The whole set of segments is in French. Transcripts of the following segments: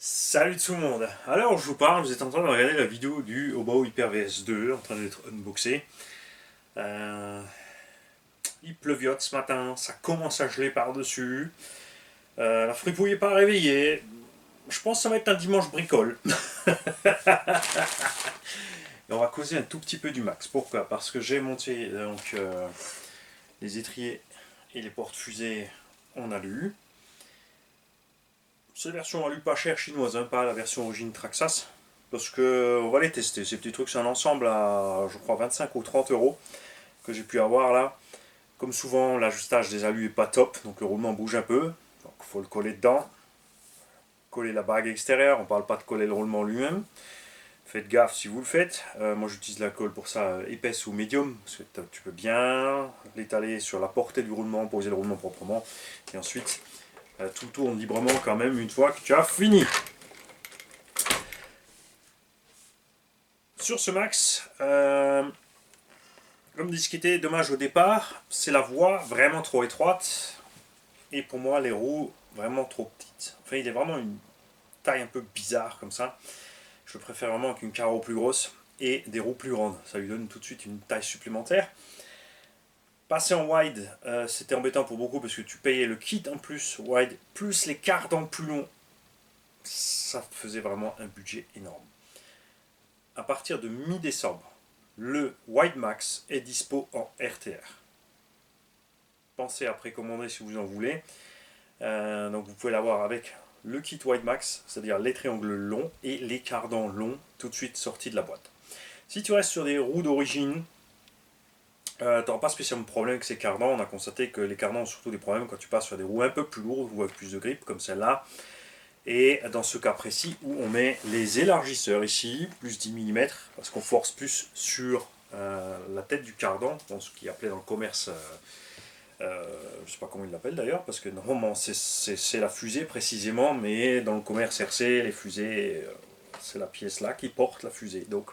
Salut tout le monde. Alors je vous parle, vous êtes en train de regarder la vidéo du Hobo Hyper VS2 en train d'être unboxé. Euh, il pleuviote ce matin, ça commence à geler par-dessus. La fripouille n'est pas réveillée. Je pense que ça va être un dimanche bricole. Et on va causer un tout petit peu du max. Pourquoi? Parce que j'ai monté les étriers et les portes-fusées en alu. C'est la version alu pas chère chinoise, hein, pas la version origine Traxxas. Parce que on va les tester. Ces petits trucs, c'est un ensemble à, je crois, 25 ou 30 euros que j'ai pu avoir là. Comme souvent, l'ajustage des alus est pas top, donc le roulement bouge un peu. Donc il faut le coller dedans. Coller la bague extérieure, on parle pas de coller le roulement lui-même. Faites gaffe si vous le faites. Moi j'utilise la colle pour ça épaisse ou médium, parce que tu peux bien l'étaler sur la portée du roulement, poser le roulement proprement. Et ensuite, tout tourne librement quand même une fois que tu as fini. Sur ce max, comme discuté, dommage au départ, c'est la voie vraiment trop étroite et pour moi les roues vraiment trop petites. Enfin, il est vraiment une taille un peu bizarre comme ça. Je préfère vraiment avec une carreau plus grosse et des roues plus grandes. Ça lui donne tout de suite une taille supplémentaire. Passer en wide, c'était embêtant pour beaucoup parce que tu payais le kit en plus wide, plus les cardans plus longs. Ça faisait vraiment un budget énorme. À partir de mi-décembre, le Wide Max est dispo en RTR. Pensez à précommander si vous en voulez. Donc vous pouvez l'avoir avec le kit Wide Max, c'est-à-dire les triangles longs et les cardans longs, tout de suite sortis de la boîte. Si tu restes sur des roues d'origine, tu n'auras pas spécialement de problème avec ces cardans. On a constaté que les cardans ont surtout des problèmes quand tu passes sur des roues un peu plus lourdes ou avec plus de grip, comme celle-là. Et dans ce cas précis où on met les élargisseurs ici, plus 10 mm, parce qu'on force plus sur la tête du cardan, ce qui est appelé dans le commerce, je ne sais pas comment ils l'appellent d'ailleurs, parce que normalement c'est la fusée précisément, mais dans le commerce RC, les fusées, c'est la pièce là qui porte la fusée. Donc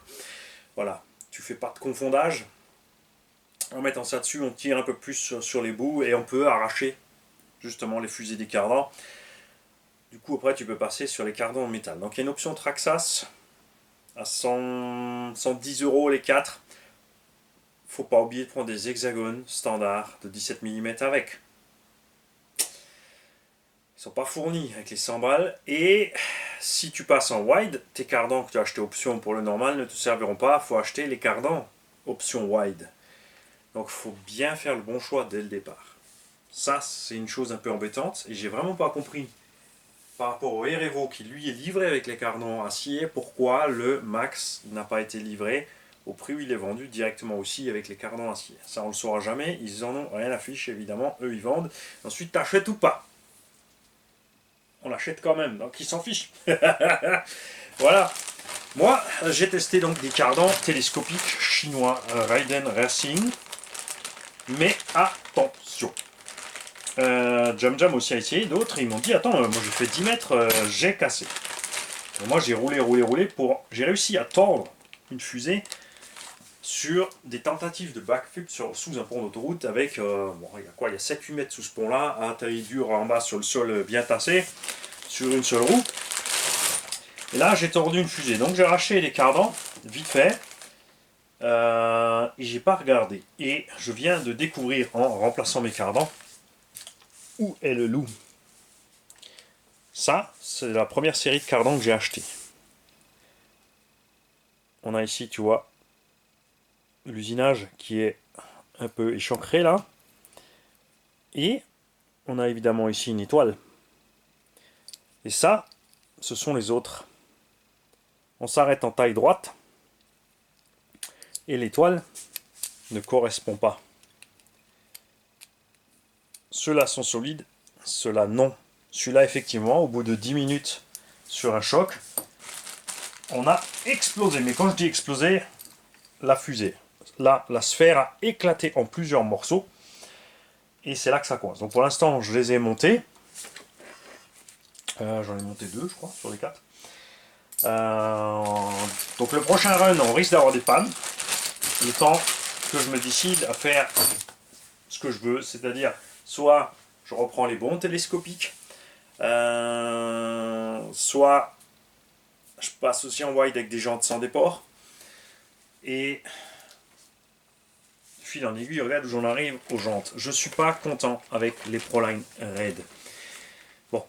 voilà, tu fais pas de confondage. En mettant ça dessus, on tire un peu plus sur les bouts et on peut arracher justement les fusées des cardans. Du coup, après, tu peux passer sur les cardans en métal. Donc, il y a une option Traxxas à 110 euros les 4. Faut pas oublier de prendre des hexagones standards de 17 mm avec. Ils sont pas fournis avec les 100 balles. Et si tu passes en wide, tes cardans que tu as acheté option pour le normal ne te serviront pas. Il faut acheter les cardans option wide. Donc, il faut bien faire le bon choix dès le départ. Ça, c'est une chose un peu embêtante. Et j'ai vraiment pas compris par rapport au Erevo qui lui est livré avec les cardans acier, pourquoi le Max n'a pas été livré au prix où il est vendu directement aussi avec les cardans acier. Ça on le saura jamais, ils en ont rien à fiche évidemment, eux ils vendent. Ensuite t'achètes ou pas. On l'achète quand même, donc ils s'en fichent. Voilà. Moi j'ai testé donc des cardans télescopiques chinois Raiden Racing. Mais attention. Jam Jam aussi a essayé, d'autres ils m'ont dit attends, moi j'ai fait 10 mètres, j'ai cassé. Et moi j'ai roulé pour. J'ai réussi à tordre une fusée sur des tentatives de backflip sous un pont d'autoroute avec. Bon, il y a quoi? Il y a 7-8 mètres sous ce pont-là, à taille dure en bas sur le sol bien tassé, sur une seule roue. Et là j'ai tordu une fusée. Donc j'ai arraché les cardans, vite fait. Et j'ai pas regardé. Et je viens de découvrir en remplaçant mes cardans où est le loup. Ça, c'est la première série de cardans que j'ai acheté. On a ici, tu vois, l'usinage qui est un peu échancré là. Et on a évidemment ici une étoile. Et ça, ce sont les autres. On s'arrête en taille droite. Et l'étoile ne correspond pas. Ceux-là sont solides, ceux-là non. Celui-là, effectivement, au bout de 10 minutes sur un choc, on a explosé. Mais quand je dis explosé, la fusée. Là, la sphère a éclaté en plusieurs morceaux. Et c'est là que ça coince. Donc pour l'instant, je les ai montés. J'en ai monté 2, je crois, sur les 4. Donc le prochain run, on risque d'avoir des pannes. Le temps que je me décide à faire ce que je veux, c'est-à-dire soit je reprends les bons télescopiques, soit je passe aussi en wide avec des jantes sans déport. Et fil en aiguille, regarde où j'en arrive aux jantes. Je suis pas content avec les Proline Red. Bon,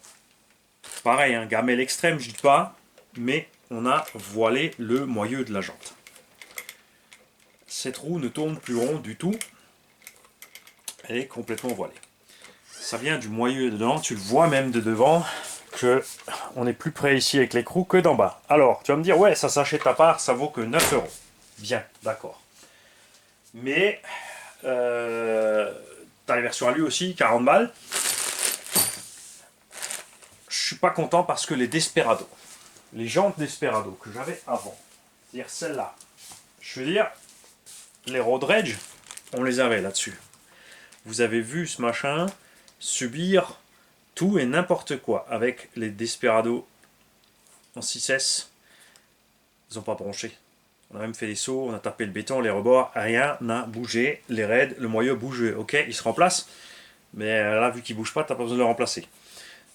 pareil, hein, gamelle extrême, je dis pas, mais on a voilé le moyeu de la jante. Cette roue ne tourne plus rond du tout. Elle est complètement voilée. Ça vient du moyeu dedans, tu le vois même de devant, que on est plus près ici avec l'écrou que d'en bas. Alors, tu vas me dire, ouais, ça s'achète à part, ça vaut que 9 euros. Bien, d'accord. Mais, t'as les versions à lui aussi, 40 balles. Je suis pas content parce que les Desperado, les jantes Desperado que j'avais avant, c'est-à-dire celles-là, je veux dire, les Road Rage, on les avait là-dessus. Vous avez vu ce machin subir tout et n'importe quoi avec les Desperado en 6S. Ils n'ont pas bronché. On a même fait des sauts, on a tapé le béton, les rebords, rien n'a bougé. Les raids, le moyeu bouge, ok, il se remplace. Mais là, vu qu'il ne bouge pas, tu n'as pas besoin de le remplacer.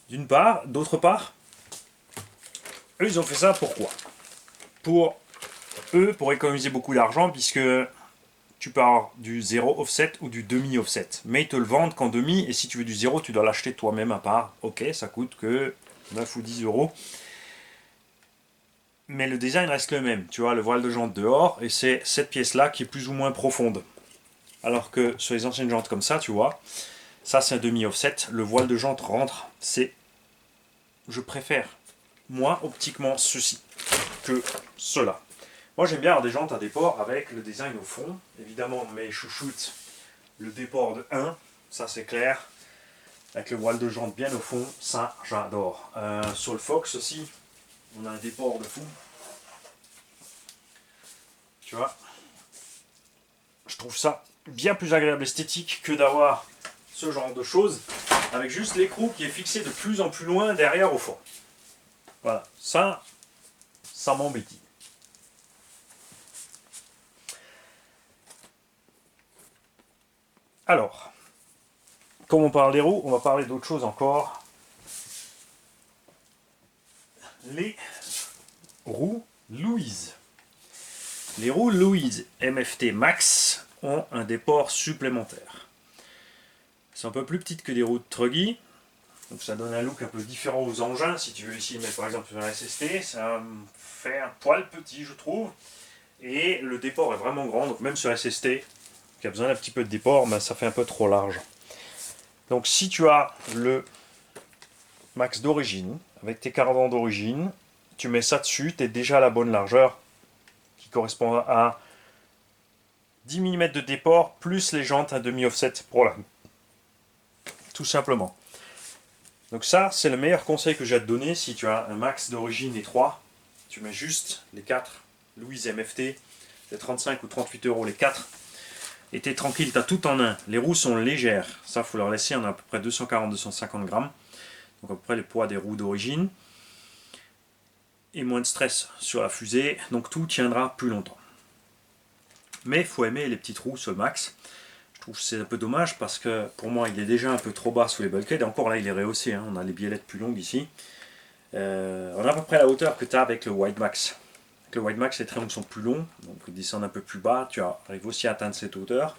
D'une part. D'autre part, eux, ils ont fait ça pourquoi? Pour eux, pour économiser beaucoup d'argent, puisque tu peux avoir du 0 offset ou du demi offset. Mais ils te le vendent qu'en demi, et si tu veux du 0, tu dois l'acheter toi-même à part. Ok, ça coûte que 9 ou 10 euros. Mais le design reste le même. Tu vois, le voile de jante dehors, et c'est cette pièce-là qui est plus ou moins profonde. Alors que sur les anciennes jantes comme ça, tu vois, ça c'est un demi-offset, le voile de jante rentre, c'est... Je préfère, moi, optiquement, ceci, que cela. Moi j'aime bien avoir des jantes à déport avec le design au fond. Évidemment, mes chouchoutes, le déport de 1, ça c'est clair. Avec le voile de jante bien au fond, ça j'adore. Sur le Fox aussi, on a un déport de fou. Tu vois, je trouve ça bien plus agréable esthétique que d'avoir ce genre de choses avec juste l'écrou qui est fixé de plus en plus loin derrière au fond. Voilà, ça m'embêtit. Alors, comme on parle des roues, on va parler d'autre chose encore. Les roues Louise. Les roues Louise MFT Max ont un déport supplémentaire. C'est un peu plus petites que des roues de Truggy, donc ça donne un look un peu différent aux engins. Si tu veux ici mettre par exemple sur un SST, ça fait un poil petit je trouve. Et le déport est vraiment grand, donc même sur SST, qui a besoin d'un petit peu de déport, ben ça fait un peu trop large. Donc si tu as le Max d'origine, avec tes cardans d'origine, tu mets ça dessus, tu es déjà à la bonne largeur, qui correspond à 10 mm de déport, plus les jantes à demi-offset pour la... Tout simplement. Donc ça, c'est le meilleur conseil que j'ai à te donner. Si tu as un Max d'origine étroit, tu mets juste les 4 Louise MFT, c'est 35 ou 38 euros les 4. Et t'es tranquille, t'as tout en un. Les roues sont légères. Ça, faut leur laisser, on a à peu près 240-250 grammes. Donc à peu près les poids des roues d'origine. Et moins de stress sur la fusée. Donc tout tiendra plus longtemps. Mais il faut aimer les petites roues sur le Max. Je trouve que c'est un peu dommage parce que pour moi il est déjà un peu trop bas sous les bulkheads. Et encore là il est rehaussé, hein. On a les biellettes plus longues ici. On a à peu près la hauteur que tu as avec le Wide Max. Avec le Wide Max les triangles sont plus longs, donc ils descendent un peu plus bas. Tu arrives aussi à atteindre cette hauteur.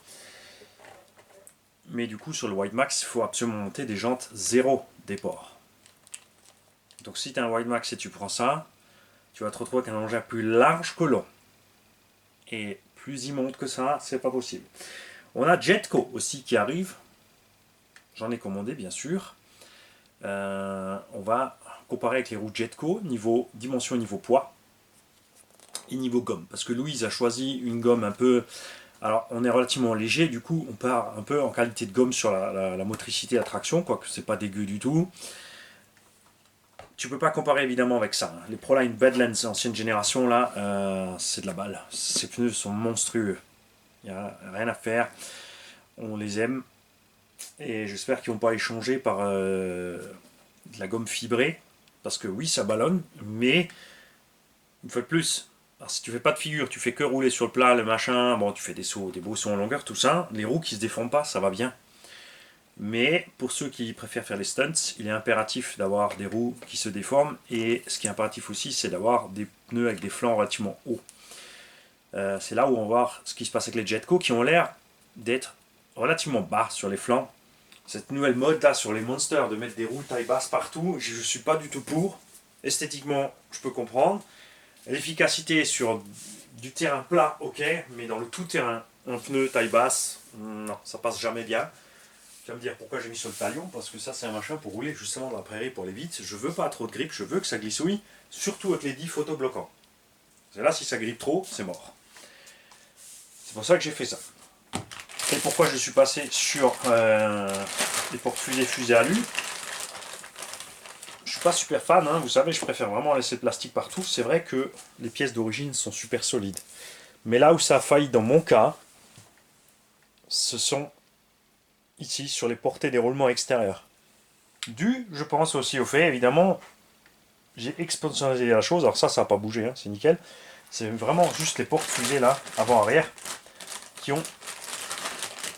Mais du coup sur le Wide Max il faut absolument monter des jantes 0 déport. Donc si tu as un Wide Max et tu prends ça, tu vas te retrouver avec un engin plus large que long. Et plus il monte que ça, c'est pas possible. On a Jetco aussi qui arrive. J'en ai commandé bien sûr. On va comparer avec les roues Jetco, niveau dimension et niveau poids. Et niveau gomme. Parce que Louise a choisi une gomme un peu... Alors on est relativement léger, du coup on part un peu en qualité de gomme sur la motricité et la traction, quoique c'est pas dégueu du tout. Tu peux pas comparer évidemment avec ça. Les Proline Badlands ancienne génération là, c'est de la balle. Ces pneus sont monstrueux. Il n'y a rien à faire. On les aime. Et j'espère qu'ils vont pas échanger par de la gomme fibrée. Parce que oui, ça ballonne, mais une fois de plus, alors si tu fais pas de figure, tu fais que rouler sur le plat, le machin, bon, tu fais des sauts, des beaux sauts en longueur, tout ça, les roues qui se déforment pas, ça va bien. Mais pour ceux qui préfèrent faire les stunts, il est impératif d'avoir des roues qui se déforment. Et ce qui est impératif aussi, c'est d'avoir des pneus avec des flancs relativement hauts. C'est là où on va voir ce qui se passe avec les Jetco qui ont l'air d'être relativement bas sur les flancs. Cette nouvelle mode là sur les monsters de mettre des roues taille basse partout, je ne suis pas du tout pour. Esthétiquement, je peux comprendre. L'efficacité sur du terrain plat, ok, mais dans le tout terrain, un pneu taille basse, non, ça passe jamais bien. Tu vas me dire pourquoi j'ai mis sur le talion, parce que ça c'est un machin pour rouler justement dans la prairie pour aller vite. Je veux pas trop de grippe, je veux que ça glissouille, surtout avec les 10 photobloquants. Et là, si ça grippe trop, c'est mort. C'est pour ça que j'ai fait ça. Et pourquoi je suis passé sur les porte-fusées alu. Je suis pas super fan, hein, vous savez, je préfère vraiment laisser le plastique partout. C'est vrai que les pièces d'origine sont super solides. Mais là où ça a failli dans mon cas, ce sont ici sur les portées des roulements extérieurs. Dû, je pense aussi au fait, évidemment, j'ai exponentialisé la chose. Alors ça n'a pas bougé, hein, c'est nickel. C'est vraiment juste les porte-fusées là, avant-arrière, qui ont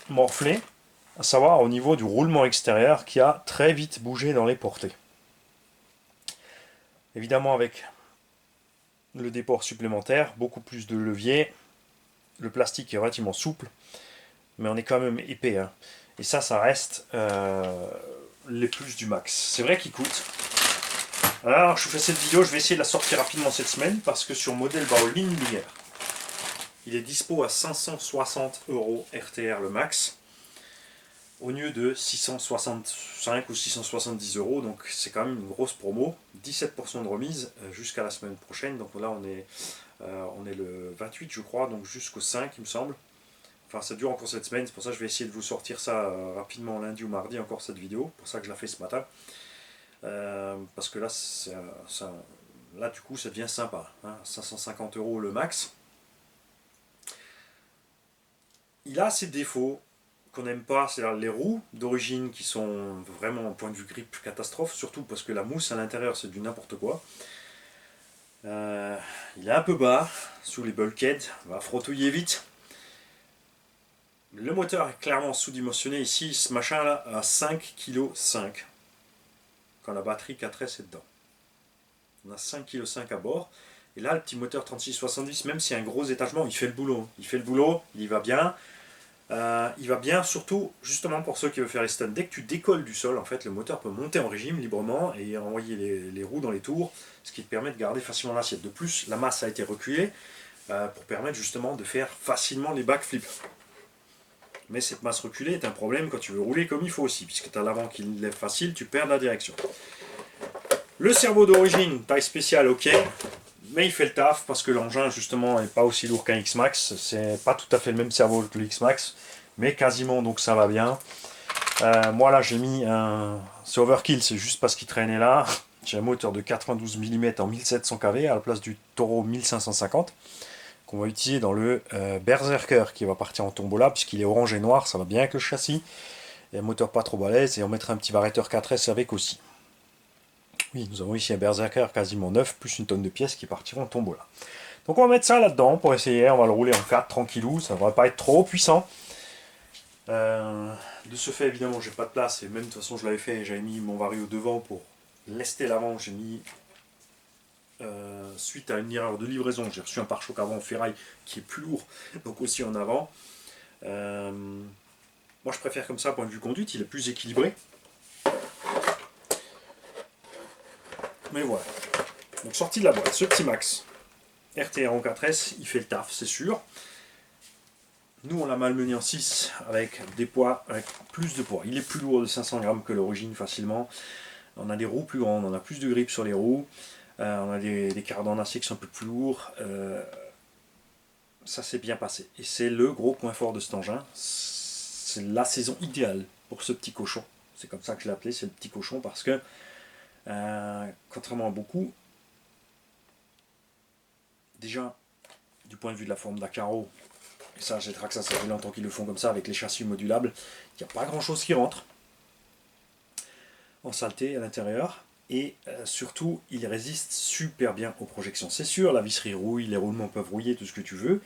morflé, à savoir au niveau du roulement extérieur qui a très vite bougé dans les portées. Évidemment avec le déport supplémentaire, beaucoup plus de levier, le plastique est relativement souple, mais on est quand même épais. Hein. Et ça reste les plus du max. C'est vrai qu'il coûte. Alors je fais cette vidéo, je vais essayer de la sortir rapidement cette semaine, parce que sur Model Baoline Lumière, il est dispo à 560 € RTR le max, au lieu de 665 ou 670 €, donc c'est quand même une grosse promo, 17% de remise jusqu'à la semaine prochaine, donc là on est le 28 je crois, donc jusqu'au 5 il me semble, enfin ça dure encore cette semaine, c'est pour ça que je vais essayer de vous sortir ça rapidement lundi ou mardi, encore cette vidéo, pour ça que je la fais ce matin, parce que là, là du coup ça devient sympa, hein, 550 € le max. Il a ses défauts qu'on n'aime pas, c'est-à-dire les roues d'origine qui sont vraiment, au point de vue grippe, catastrophe, surtout parce que la mousse à l'intérieur c'est du n'importe quoi. Il est un peu bas sous les bulkheads, on va frottouiller vite. Le moteur est clairement sous-dimensionné ici, ce machin là à 5,5 kg quand la batterie 4S est dedans. On a 5,5 kg à bord. Et là, le petit moteur 3670, même s'il y a un gros étagement, il fait le boulot. Il fait le boulot, il va bien. Il va bien, surtout justement pour ceux qui veulent faire les stunts. Dès que tu décolles du sol, en fait, le moteur peut monter en régime librement et envoyer les roues dans les tours, ce qui te permet de garder facilement l'assiette. De plus, la masse a été reculée pour permettre justement de faire facilement les backflips. Mais cette masse reculée est un problème quand tu veux rouler comme il faut aussi, puisque tu as l'avant qui lève facile, tu perds la direction. Le cerveau d'origine, taille spéciale, ok, mais il fait le taf parce que l'engin justement n'est pas aussi lourd qu'un X-Max. C'est pas tout à fait le même cerveau que le X-Max, mais quasiment, donc ça va bien. Moi là j'ai mis un. C'est overkill, c'est juste parce qu'il traînait là. J'ai un moteur de 92 mm en 1700 kV à la place du Toro 1550 qu'on va utiliser dans le Berserker qui va partir en tombola puisqu'il est orange et noir, ça va bien avec le châssis. Et un moteur pas trop balèze et on mettra un petit variateur 4S avec aussi. Oui, nous avons ici un Berserker quasiment neuf, plus une tonne de pièces qui partiront en tombola. Donc on va mettre ça là-dedans pour essayer, on va le rouler en 4 tranquillou, ça ne devrait pas être trop puissant. De ce fait, évidemment, j'ai pas de place, et même de toute façon je l'avais fait, j'avais mis mon vario devant pour lester l'avant, j'ai mis, suite à une erreur de livraison, j'ai reçu un pare-choc avant en ferraille qui est plus lourd, donc aussi en avant. Moi je préfère comme ça, point de vue conduite, il est plus équilibré. Mais voilà. Donc sorti de la boîte, ce petit Max RTR en 4S, il fait le taf, c'est sûr. Nous on l'a malmené en 6 avec des poids, avec plus de poids. Il est plus lourd de 500 grammes que l'origine facilement. On a des roues plus grandes, on a plus de grippe sur les roues. On a des cardans en acier qui sont un peu plus lourds. Ça s'est bien passé. Et c'est le gros point fort de cet engin. C'est la saison idéale pour ce petit cochon. C'est comme ça que je l'ai appelé, c'est le petit cochon parce que contrairement à beaucoup, déjà du point de vue de la forme d'un carreau, et ça j'ai traqué ça fait longtemps qu'ils le font comme ça avec les châssis modulables, il n'y a pas grand chose qui rentre en saleté à l'intérieur, et surtout il résiste super bien aux projections. C'est sûr, la visserie rouille, les roulements peuvent rouiller, tout ce que tu veux,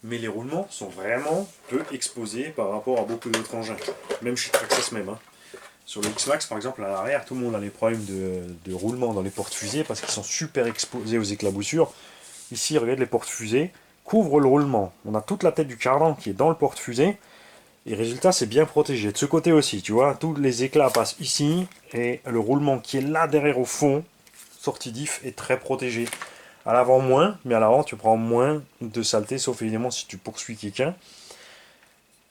mais les roulements sont vraiment peu exposés par rapport à beaucoup d'autres engins. Même chez Traxxas même. Hein. Sur le X-Max par exemple, à l'arrière, tout le monde a des problèmes de roulement dans les portes-fusées parce qu'ils sont super exposés aux éclaboussures. Ici, regarde, les portes-fusées couvrent le roulement. On a toute la tête du cardan qui est dans le porte-fusée. Et résultat, c'est bien protégé. De ce côté aussi, tu vois, tous les éclats passent ici. Et le roulement qui est là derrière au fond, sortie diff, est très protégé. À l'avant moins, mais à l'avant tu prends moins de saleté, sauf évidemment si tu poursuis quelqu'un.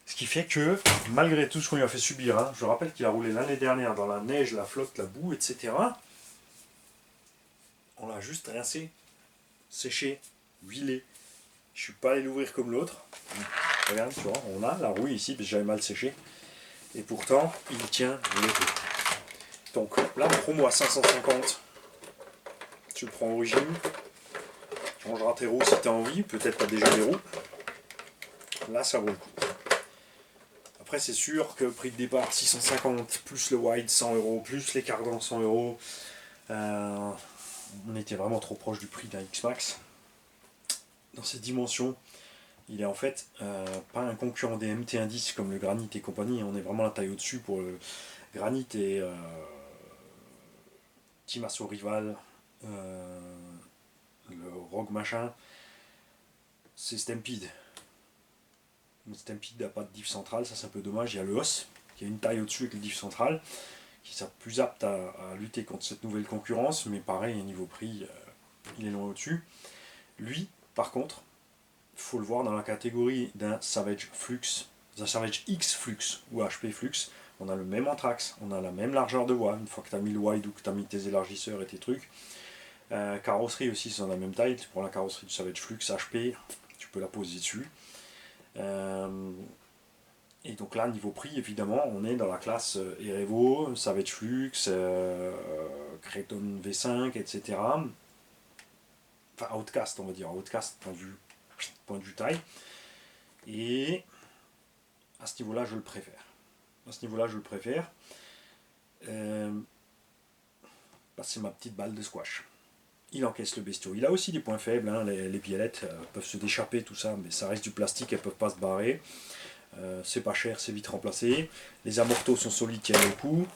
Ce qui fait que, malgré tout ce qu'on lui a fait subir, hein, je rappelle qu'il a roulé l'année dernière dans la neige, la flotte, la boue, etc. On l'a juste rincé, séché, huilé. Je suis pas allé l'ouvrir comme l'autre. Regarde, tu vois, on a la rouille ici, parce que j'avais mal séché. Et pourtant, il tient le coup. Donc là, promo à 550. Tu le prends origine. Tu changeras tes roues si tu as envie. Peut-être pas déjà des roues. Là, ça vaut le coup. Après, c'est sûr que prix de départ 650, plus le wide 100 euros, plus les cardans 100 euros. On était vraiment trop proche du prix d'un X-Max. Dans ces dimensions, il est en fait pas un concurrent des MT-10 comme le Granit et compagnie. On est vraiment la taille au-dessus pour le Granit et Team Assaut Rival, le Rogue machin. C'est Stampede. Mais Stampede n'a pas de diff centrale, ça c'est un peu dommage. Il y a le OS qui a une taille au-dessus avec le diff central, qui est plus apte à lutter contre cette nouvelle concurrence, mais pareil, niveau prix, il est loin au-dessus. Lui, par contre, il faut le voir dans la catégorie d'un Savage Flux, d'un Savage X Flux ou HP Flux. On a le même anthrax, on a la même largeur de voie, une fois que tu as mis le wide ou que tu as mis tes élargisseurs et tes trucs. Carrosserie aussi, c'est dans la même taille. Tu prends la carrosserie du Savage Flux HP, tu peux la poser dessus. Et donc là, niveau prix, évidemment, on est dans la classe Erevo, Savage Flux, Creton V5, etc. Enfin, Outcast, on va dire. Outcast, point de vue taille. Et à ce niveau-là, je le préfère. À ce niveau-là, je le préfère. C'est ma petite balle de squash. Il encaisse le bestiau. Il a aussi des points faibles, hein, les biellettes peuvent se déchapper, tout ça, mais ça reste du plastique, elles peuvent pas se barrer. C'est pas cher, c'est vite remplacé. Les amortos sont solides, tiennent le coup.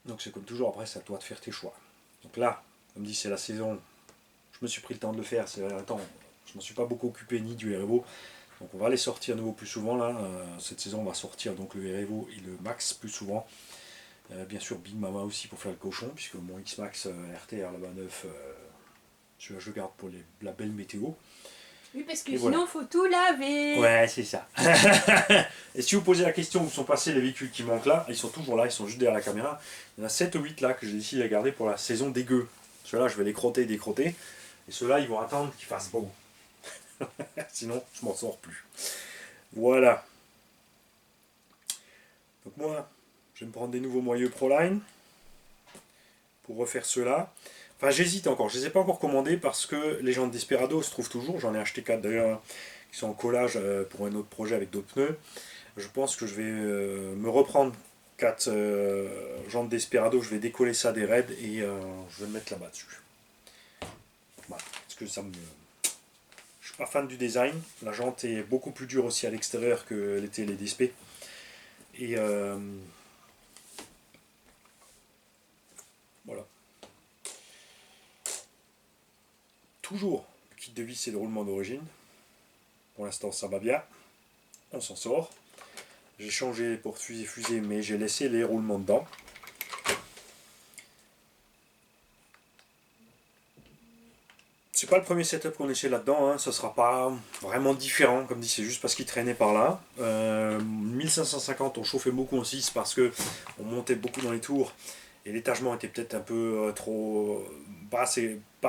Donc c'est comme toujours, après c'est à toi de faire tes choix. Donc là, comme dit, c'est la saison. Je me suis pris le temps de le faire, c'est un temps. Je ne m'en suis pas beaucoup occupé ni du REVO. Donc on va les sortir à nouveau plus souvent là. Cette saison on va sortir donc le REVO et le Max plus souvent. Bien sûr Big Mama aussi pour faire le cochon, puisque mon X-Max RTR là-bas neuf, je le garde pour la belle météo. Oui, parce que sinon il faut tout laver. Ouais, c'est ça. Et si vous posez la question où sont passés les véhicules qui manquent là, ils sont toujours là, ils sont juste derrière la caméra. Il y en a 7 ou 8 là que j'ai décidé de garder pour la saison des gueux. Ceux-là, je vais les crotter et décrotter. Et ceux-là, ils vont attendre qu'il fasse beau. Sinon, je m'en sors plus. Voilà. Donc moi, je vais me prendre des nouveaux moyeux Proline pour refaire ceux-là. Enfin, j'hésite encore. Je ne les ai pas encore commandés parce que les gens de Desperado se trouvent toujours. J'en ai acheté 4 d'ailleurs qui sont en collage pour un autre projet avec d'autres pneus. Je pense que je vais me reprendre 4 jantes Desperado. Je vais décoller ça des raids et je vais me mettre là-bas dessus. Voilà. Parce que ça me... Je suis pas fan du design. La jante est beaucoup plus dure aussi à l'extérieur que l'étaient les DSP. Et voilà. Toujours le kit de vis et de roulement d'origine. Pour l'instant ça va bien. On s'en sort. J'ai changé les portes fusée mais j'ai laissé les roulements dedans. C'est pas le premier setup qu'on essaie là-dedans, hein. Ça sera pas vraiment différent, comme dit, c'est juste parce qu'il traînait par là. 1550 on chauffait beaucoup en 6 parce que on montait beaucoup dans les tours et l'étagement était peut-être un peu trop pas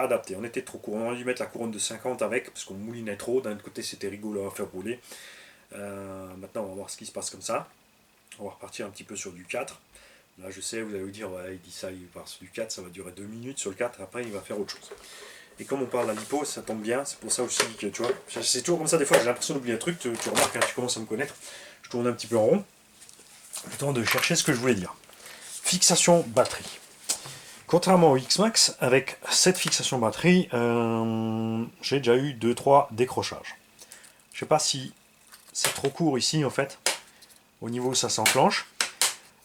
adapté, on était trop court, on aurait dû mettre la couronne de 50 avec parce qu'on moulinait trop, d'un côté c'était rigolo à faire rouler. Maintenant on va voir ce qui se passe comme ça, on va repartir un petit peu sur du 4. Là je sais, vous allez vous dire, ouais, il dit ça, il part sur du 4, ça va durer 2 minutes, sur le 4 après il va faire autre chose. Et comme on parle à l'hypo, ça tombe bien, c'est pour ça aussi que tu vois, c'est toujours comme ça, des fois j'ai l'impression d'oublier un truc, tu remarques quand tu commences à me connaître, je tourne un petit peu en rond, le temps de chercher ce que je voulais dire. Fixation batterie. Contrairement au X-Max, avec cette fixation batterie, j'ai déjà eu 2-3 décrochages. Je sais pas si c'est trop court ici en fait, au niveau où ça s'enclenche.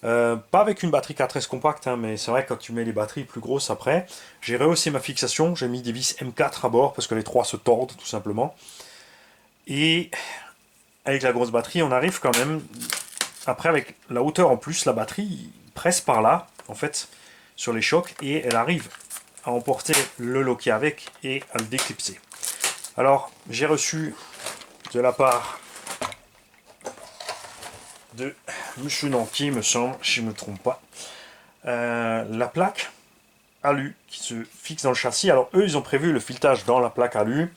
Pas avec une batterie 4S compacte, hein, mais c'est vrai que quand tu mets les batteries plus grosses après, j'ai rehaussé ma fixation, j'ai mis des vis M4 à bord parce que les trois se tordent tout simplement. Et avec la grosse batterie, on arrive quand même, après avec la hauteur en plus, la batterie presse par là, en fait, sur les chocs, et elle arrive à emporter le loquet avec et à le déclipser. Alors, j'ai reçu de la part de Monsieur Nanki, me semble, si je ne me trompe pas, la plaque alu qui se fixe dans le châssis. Alors eux, ils ont prévu le filetage dans la plaque alu.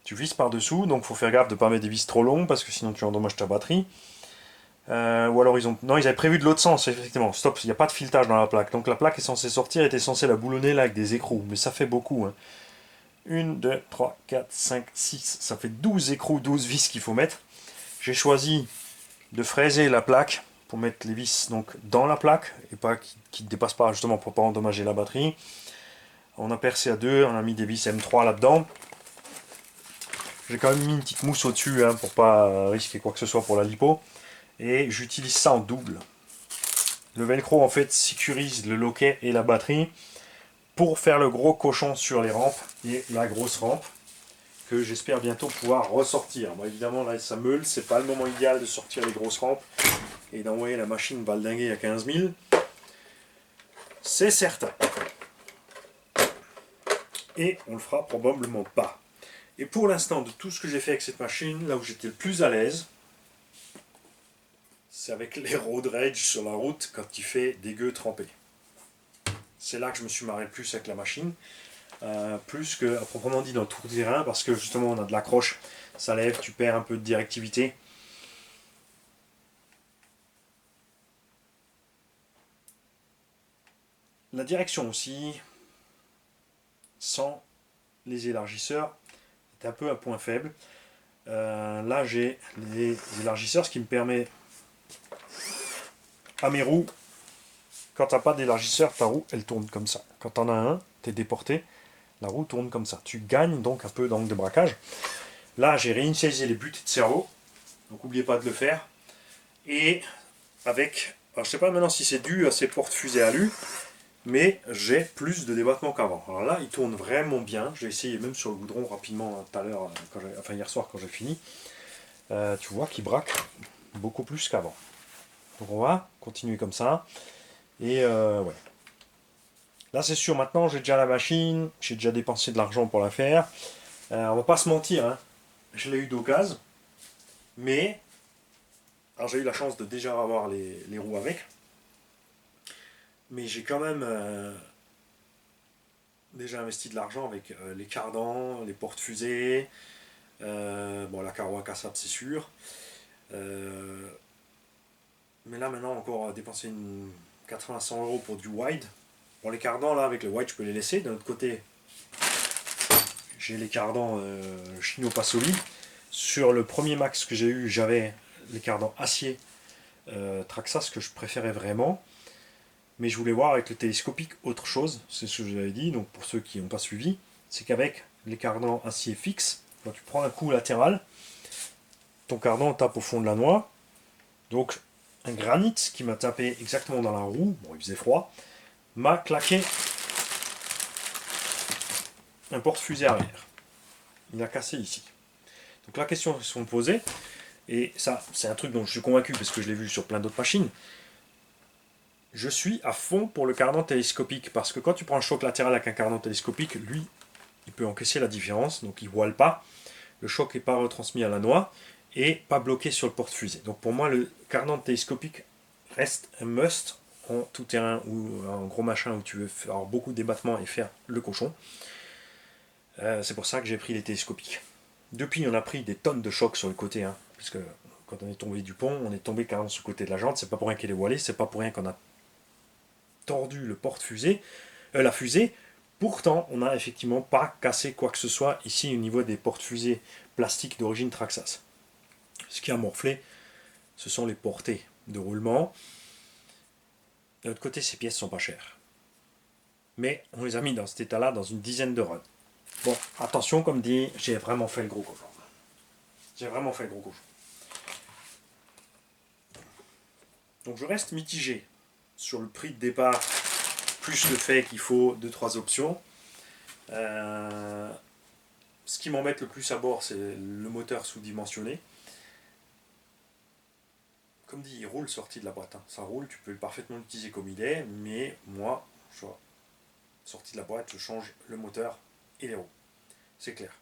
Tu vises par-dessous, donc il faut faire gaffe de ne pas mettre des vis trop longues parce que sinon tu endommages ta batterie. Ou alors non, ils avaient prévu de l'autre sens, effectivement. Stop, il n'y a pas de filetage dans la plaque. Donc la plaque est censée sortir, était censée la boulonner là avec des écrous. Mais ça fait beaucoup. Hein. 1, 2, 3, 4, 5, 6. Ça fait 12 écrous, 12 vis qu'il faut mettre. J'ai choisi de fraiser la plaque pour mettre les vis donc dans la plaque et pas qui ne dépassent pas justement pour pas endommager la batterie. On a percé à deux, on a mis des vis M3 là-dedans. J'ai quand même mis une petite mousse au-dessus hein, pour pas risquer quoi que ce soit pour la lipo. Et j'utilise ça en double. Le velcro en fait sécurise le loquet et la batterie pour faire le gros cochon sur les rampes et la grosse rampe que j'espère bientôt pouvoir ressortir. Bon, évidemment là ça meule, c'est pas le moment idéal de sortir les grosses rampes et d'envoyer la machine valdinguer à 15 000. C'est certain. Et on le fera probablement pas. Et pour l'instant, de tout ce que j'ai fait avec cette machine, là où j'étais le plus à l'aise, c'est avec les road rage sur la route quand il fait des gueux trempés. C'est là que je me suis marré le plus avec la machine, plus que à proprement dit dans le tout-terrain, parce que justement on a de l'accroche, ça lève, tu perds un peu de directivité. La direction aussi, sans les élargisseurs, est un peu un point faible. Là j'ai les élargisseurs, ce qui me permet à mes roues, quand tu n'as pas d'élargisseur, ta roue elle tourne comme ça. Quand tu en as un, tu es déporté, la roue tourne comme ça. Tu gagnes donc un peu d'angle de braquage. Là j'ai réinitialisé les buts de cerveau, donc n'oubliez pas de le faire. Et avec, alors je sais pas maintenant si c'est dû à ces portes-fusées alu, mais j'ai plus de débattement qu'avant. Alors là il tourne vraiment bien, j'ai essayé même sur le goudron rapidement tout à l'heure, enfin hier soir quand j'ai fini. Tu vois qu'il braque beaucoup plus qu'avant. Donc on va continuer comme ça. Et ouais. Là c'est sûr, maintenant j'ai déjà la machine, j'ai déjà dépensé de l'argent pour la faire. On va pas se mentir, hein. Je l'ai eu d'occasion. Mais, alors j'ai eu la chance de déjà avoir les roues avec. Mais j'ai quand même déjà investi de l'argent avec les cardans, les portes-fusées. Bon, la carreau incassable c'est sûr. Mais là maintenant encore dépenser 80-100 euros pour du wide. Bon les cardans là avec le wide je peux les laisser. D'un autre côté j'ai les cardans chino pas solides. Sur le premier max que j'ai eu j'avais les cardans acier Traxxas que je préférais vraiment. Mais je voulais voir avec le télescopique autre chose. C'est ce que je vous avais dit. Donc pour ceux qui n'ont pas suivi, c'est qu'avec les cardans acier fixes, quand tu prends un coup latéral, ton cardan tape au fond de la noix. Donc un granit qui m'a tapé exactement dans la roue, bon il faisait froid, m'a claqué un porte-fusée arrière. Il a cassé ici. Donc la question qu'ils se sont posée, et ça c'est un truc dont je suis convaincu parce que je l'ai vu sur plein d'autres machines, je suis à fond pour le cardan télescopique parce que quand tu prends un choc latéral avec un cardan télescopique, lui, il peut encaisser la différence, donc il ne voile pas, le choc n'est pas retransmis à la noix et pas bloqué sur le porte-fusée. Donc pour moi, le cardan télescopique reste un must en tout terrain ou en gros machin où tu veux faire beaucoup de débattements et faire le cochon. C'est pour ça que j'ai pris les télescopiques. Depuis, on a pris des tonnes de chocs sur le côté, hein, puisque quand on est tombé du pont, on est tombé carrément sur le côté de la jante. C'est pas pour rien qu'elle est voilée, c'est pas pour rien qu'on a tordu le porte-fusée, la fusée. Pourtant, on n'a effectivement pas cassé quoi que ce soit ici au niveau des porte-fusées plastiques d'origine Traxxas. Ce qui a morflé, ce sont les portées de roulement. De l'autre côté, ces pièces sont pas chères. Mais on les a mis dans cet état-là dans une dizaine de runs. Bon, attention, comme dit, j'ai vraiment fait le gros cochon. J'ai vraiment fait le gros cochon. Donc je reste mitigé sur le prix de départ, plus le fait qu'il faut 2-3 options. Ce qui m'embête le plus à bord, c'est le moteur sous-dimensionné. Comme dit, il roule sorti de la boîte. Hein. Ça roule, tu peux parfaitement l'utiliser comme il est, mais moi, sorti de la boîte, je change le moteur et les roues. C'est clair.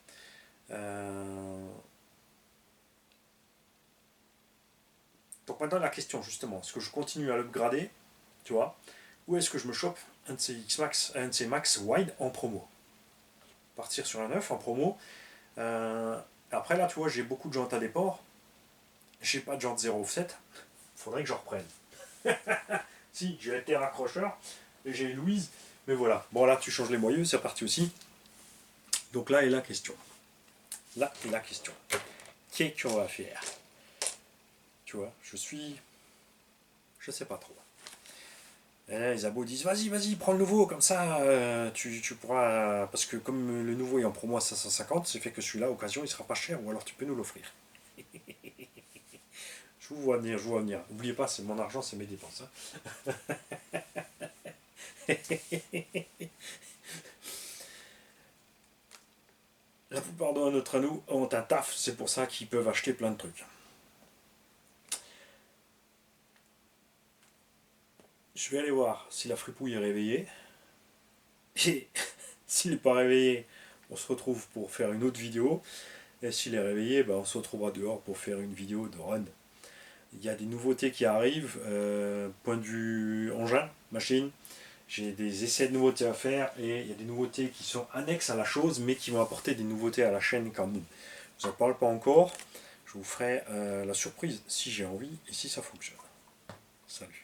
Donc maintenant la question justement, est-ce que je continue à l'upgrader, tu vois, ou est-ce que je me chope un de ces X-Max, un de ces Max Wide en promo. Partir sur un 9 en promo. Après là, tu vois, j'ai beaucoup de jantes à déport. J'ai pas de jantes 0 offset. Faudrait que je reprenne. Si, j'ai un terre accrocheur et j'ai une Louise. Mais voilà. Bon là, tu changes les moyeux, c'est parti aussi. Donc là est la question. Là est la question. Qu'est-ce qu'on va faire? Tu vois, je sais pas trop. Et là, les abos disent vas-y, prends le nouveau, comme ça tu pourras. Parce que comme le nouveau est en promo à 550, c'est fait que celui-là, occasion, il sera pas cher, ou alors tu peux nous l'offrir. Je vous vois venir. N'oubliez pas, c'est mon argent, c'est mes dépenses. Hein. La plupart d'entre nous ont un taf, c'est pour ça qu'ils peuvent acheter plein de trucs. Je vais aller voir si la fripouille est réveillée. Et s'il n'est pas réveillé, on se retrouve pour faire une autre vidéo. Et s'il est réveillé, on se retrouvera dehors pour faire une vidéo de run. Il y a des nouveautés qui arrivent, point de vue engin, machine. J'ai des essais de nouveautés à faire et il y a des nouveautés qui sont annexes à la chose mais qui vont apporter des nouveautés à la chaîne quand même. Je ne vous en parle pas encore, je vous ferai la surprise si j'ai envie et si ça fonctionne. Salut.